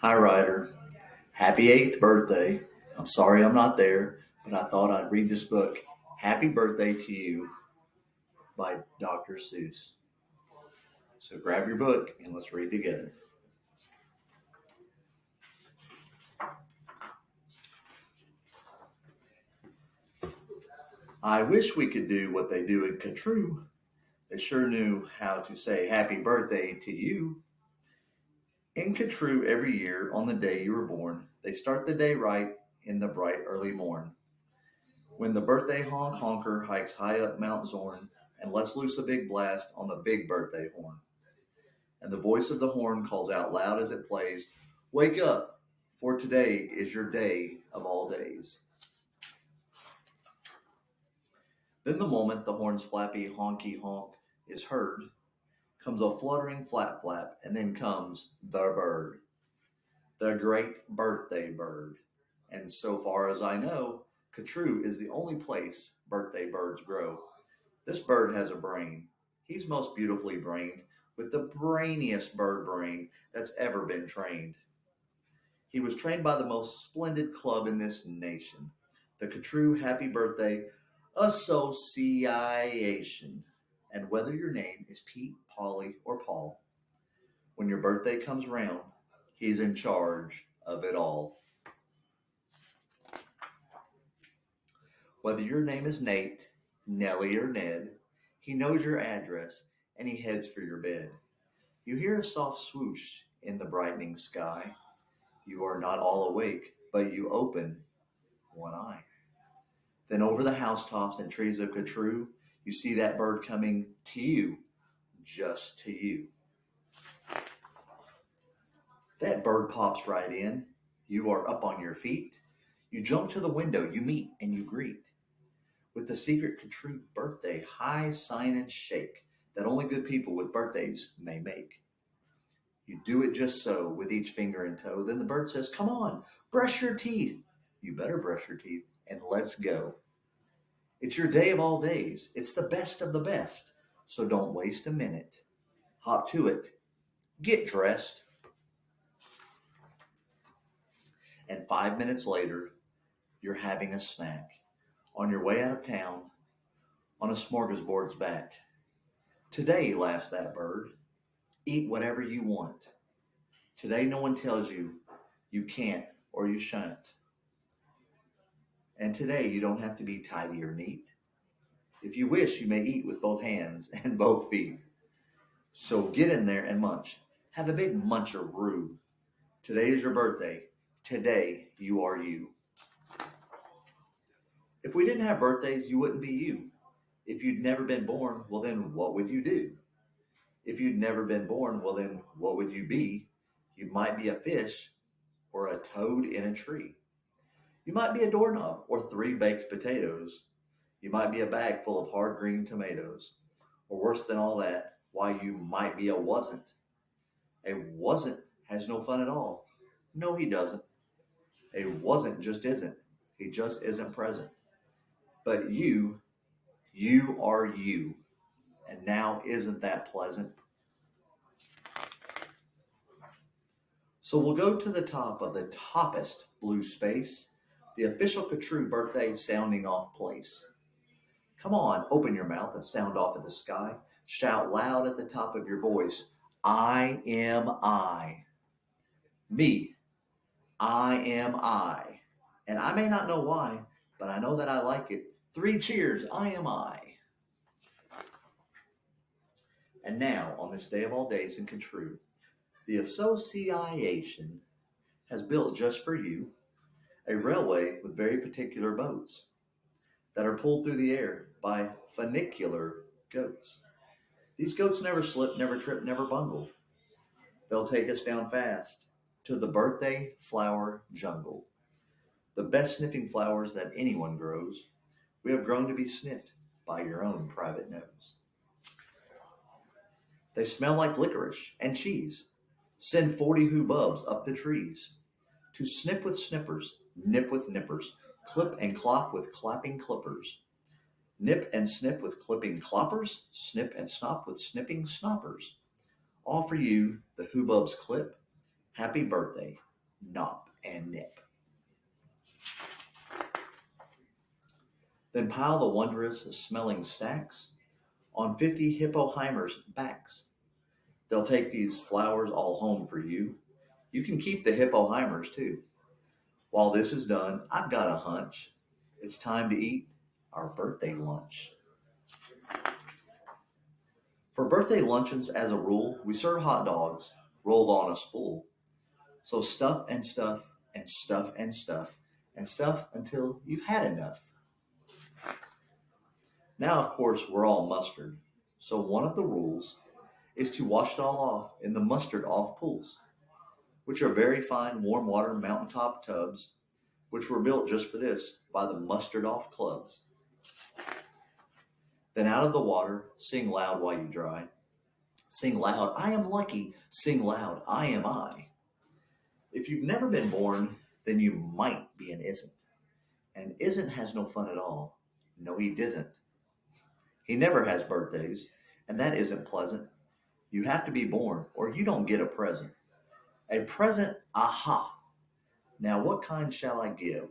Hi, Ryder. Happy 8th birthday. I'm sorry I'm not there, but I thought I'd read this book, Happy Birthday to You by Dr. Seuss. So grab your book and let's read together. I wish we could do what they do in Catrue. They sure knew how to say happy birthday to you. In Catrue, every year on the day you were born, they start the day right in the bright early morn. When the birthday honker hikes high up Mount Zorn and lets loose a big blast on the big birthday horn. And the voice of the horn calls out loud as it plays, "Wake up, for today is your day of all days." Then the moment the horn's flappy honky honk is heard, comes a fluttering flap flap, and then comes the bird, the great birthday bird. And so far as I know, Catrue is the only place birthday birds grow. This bird has a brain. He's most beautifully brained, with the brainiest bird brain that's ever been trained. He was trained by the most splendid club in this nation, the Catrue Happy Birthday Association. And whether your name is Pete, Polly, or Paul, when your birthday comes round, he's in charge of it all. Whether your name is Nate, Nellie, or Ned, he knows your address and he heads for your bed. You hear a soft swoosh in the brightening sky. You are not all awake, but you open one eye. Then over the housetops and trees of Catrue, you see that bird coming to you, just to you. That bird pops right in. You are up on your feet. You jump to the window, you meet and you greet. With the secret Catrue birthday high sign and shake that only good people with birthdays may make. You do it just so with each finger and toe. Then the bird says, "Come on, brush your teeth." You better brush your teeth and let's go. It's your day of all days. It's the best of the best. So don't waste a minute. Hop to it. Get dressed. And 5 minutes later, you're having a snack. On your way out of town, on a smorgasbord's back. Today, laughs that bird, eat whatever you want. Today, no one tells you you can't or you shan't. And today, you don't have to be tidy or neat. If you wish, you may eat with both hands and both feet. So get in there and munch. Have a big muncheroo. Today is your birthday. Today, you are you. If we didn't have birthdays, you wouldn't be you. If you'd never been born, well, then what would you do? If you'd never been born, well, then what would you be? You might be a fish or a toad in a tree. You might be a doorknob or three baked potatoes. You might be a bag full of hard green tomatoes. Or worse than all that, why, you might be a wasn't. A wasn't has no fun at all. No, he doesn't. A wasn't just isn't. He just isn't present. But you are you. And now isn't that pleasant? So we'll go to the top of the toppest blue space, the official Catrue birthday sounding off place. Come on, open your mouth and sound off at the sky. Shout loud at the top of your voice, "I am I." Me, I am I. And I may not know why, but I know that I like it. Three cheers, I am I. And now, on this day of all days in Catrue, the Association has built just for you a railway with very particular boats that are pulled through the air by funicular goats. These goats never slip, never trip, never bungle. They'll take us down fast to the birthday flower jungle. The best sniffing flowers that anyone grows, we have grown to be sniffed by your own private nose. They smell like licorice and cheese. Send 40 hubbubs up the trees to snip with snippers, nip with nippers, clip and clop with clapping clippers. Nip and snip with clipping cloppers, snip and snop with snipping snoppers. All for you, the hubbubs clip. Happy birthday. nop, and nip. Then pile the wondrous smelling stacks on 50 hippoheimers' backs. They'll take these flowers all home for you. You can keep the hippoheimers too. While this is done, I've got a hunch. It's time to eat our birthday lunch. For birthday luncheons, as a rule, we serve hot dogs rolled on a spool. So stuff and stuff and stuff and stuff and stuff until you've had enough. Now, of course, we're all mustard. So one of the rules is to wash it all off in the mustard off pools, which are very fine warm water mountaintop tubs, which were built just for this by the mustard off clubs. Then out of the water, sing loud while you dry. Sing loud, I am lucky. Sing loud, I am I. If you've never been born, then you might be an isn't. And isn't has no fun at all. No, he doesn't. He never has birthdays, and that isn't pleasant. You have to be born, or you don't get a present. A present, aha. Now what kind shall I give?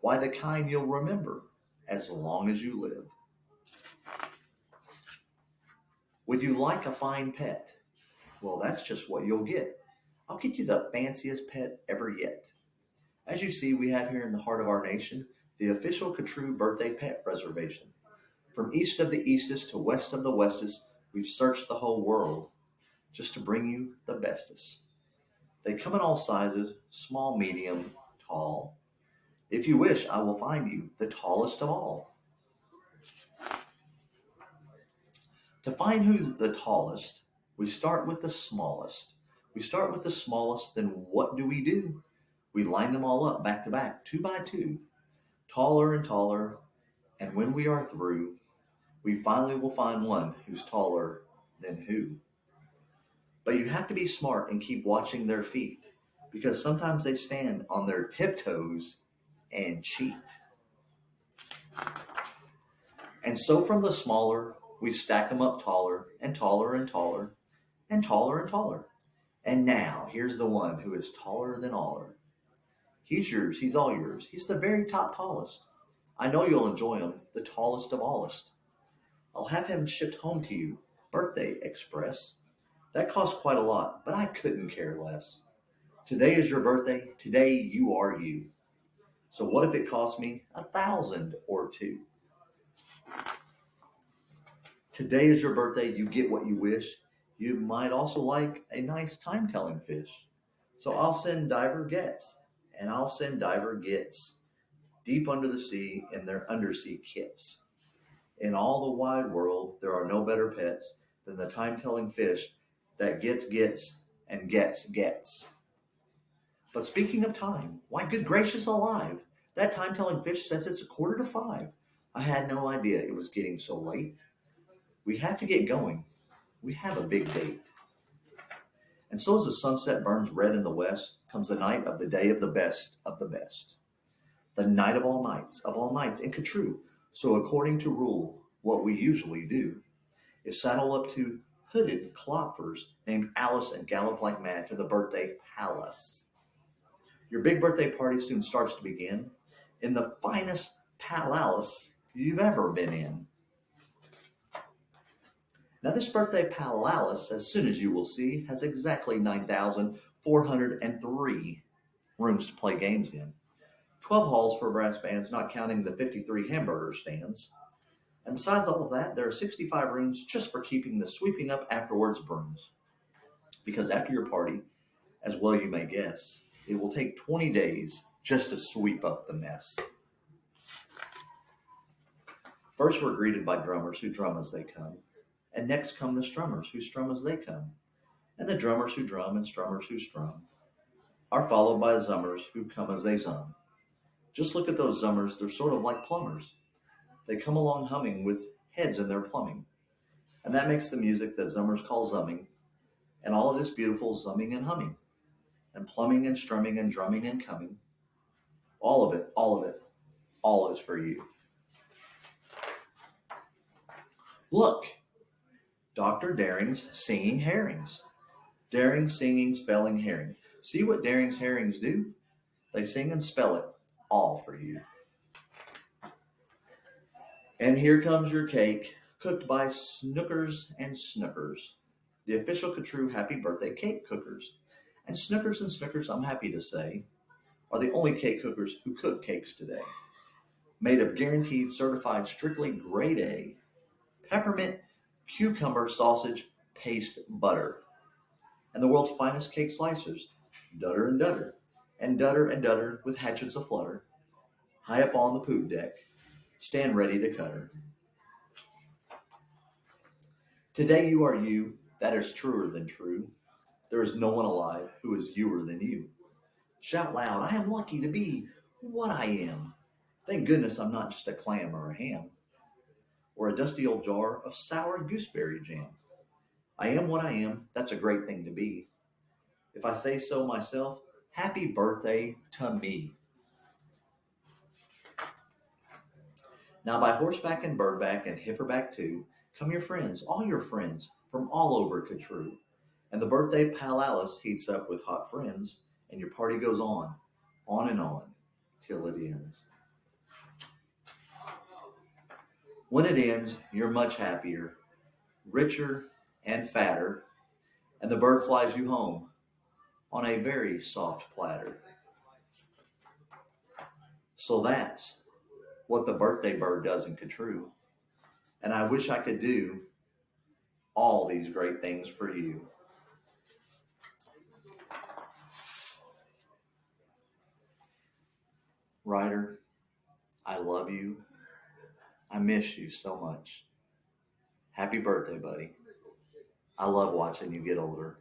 Why, the kind you'll remember as long as you live. Would you like a fine pet? Well, that's just what you'll get. I'll get you the fanciest pet ever yet. As you see, we have here in the heart of our nation the official Catrue Birthday Pet Reservation. From east of the eastest to west of the westest, we've searched the whole world just to bring you the bestest. They come in all sizes, small, medium, tall. If you wish, I will find you the tallest of all. To find who's the tallest, we start with the smallest. We start with the smallest, then what do? We line them all up back to back, two by two, taller and taller, and when we are through, we finally will find one who's taller than who. But you have to be smart and keep watching their feet, because sometimes they stand on their tiptoes and cheat. And so from the smaller, we stack them up taller and taller and taller and taller and taller. And now, here's the one who is taller than aller. He's yours, he's all yours. He's the very top tallest. I know you'll enjoy him, the tallest of allest. I'll have him shipped home to you, birthday express. That costs quite a lot, but I couldn't care less. Today is your birthday, today you are you. So what if it cost me 1,000 or two? Today is your birthday, you get what you wish. You might also like a nice time-telling fish. So I'll send Diver Gets, and I'll send Diver Gets deep under the sea in their undersea kits. In all the wide world, there are no better pets than the time-telling fish that gets, and gets. But speaking of time, why, good gracious alive, that time-telling fish says it's 4:45. I had no idea it was getting so late. We have to get going. We have a big date. And so as the sunset burns red in the west, comes the night of the day of the best of the best. The night of all nights in Catrue. So according to rule, what we usually do is saddle up to hooded klopfers named Alice and gallop like mad to the birthday palace. Your big birthday party soon starts to begin in the finest palace you've ever been in. Now this birthday palace, as soon as you will see, has exactly 9,403 rooms to play games in. 12 halls for brass bands, not counting the 53 hamburger stands. And besides all of that, there are 65 rooms just for keeping the sweeping up afterwards brooms. Because after your party, as well you may guess, it will take 20 days just to sweep up the mess. First we're greeted by drummers who drum as they come. And next come the strummers who strum as they come. And the drummers who drum and strummers who strum are followed by zummers who come as they zum. Just look at those zummers, they're sort of like plumbers. They come along humming with heads in their plumbing. And that makes the music that zummers call zumming, and all of this beautiful zumming and humming, and plumbing and strumming and drumming and coming. All of it, all is for you. Look, Dr. Daring's singing herrings. Daring, singing, spelling herrings. See what Daring's herrings do? They sing and spell it all for you. And here comes your cake, cooked by Snookers and Snookers, the official Catrue Happy Birthday cake cookers. And Snookers, I'm happy to say, are the only cake cookers who cook cakes today. Made of guaranteed certified strictly grade A, peppermint, cucumber sausage, paste butter, and the world's finest cake slicers, Dutter and Dutter, and Dutter and Dutter with hatchets aflutter, high up on the poop deck, stand ready to cut her. Today you are you, that is truer than true. There is no one alive who is youer than you. Shout loud, I am lucky to be what I am. Thank goodness I'm not just a clam or a ham, or a dusty old jar of sour gooseberry jam. I am what I am, that's a great thing to be. If I say so myself, happy birthday to me. Now by horseback and birdback and heiferback too, come your friends, all your friends, from all over Catrue. And the birthday pal Alice heats up with hot friends, and your party goes on and on, till it ends. When it ends, you're much happier, richer, and fatter, and the bird flies you home on a very soft platter. So that's what the birthday bird does in Catrue. And I wish I could do all these great things for you. Ryder, I love you. I miss you so much. Happy birthday, buddy. I love watching you get older.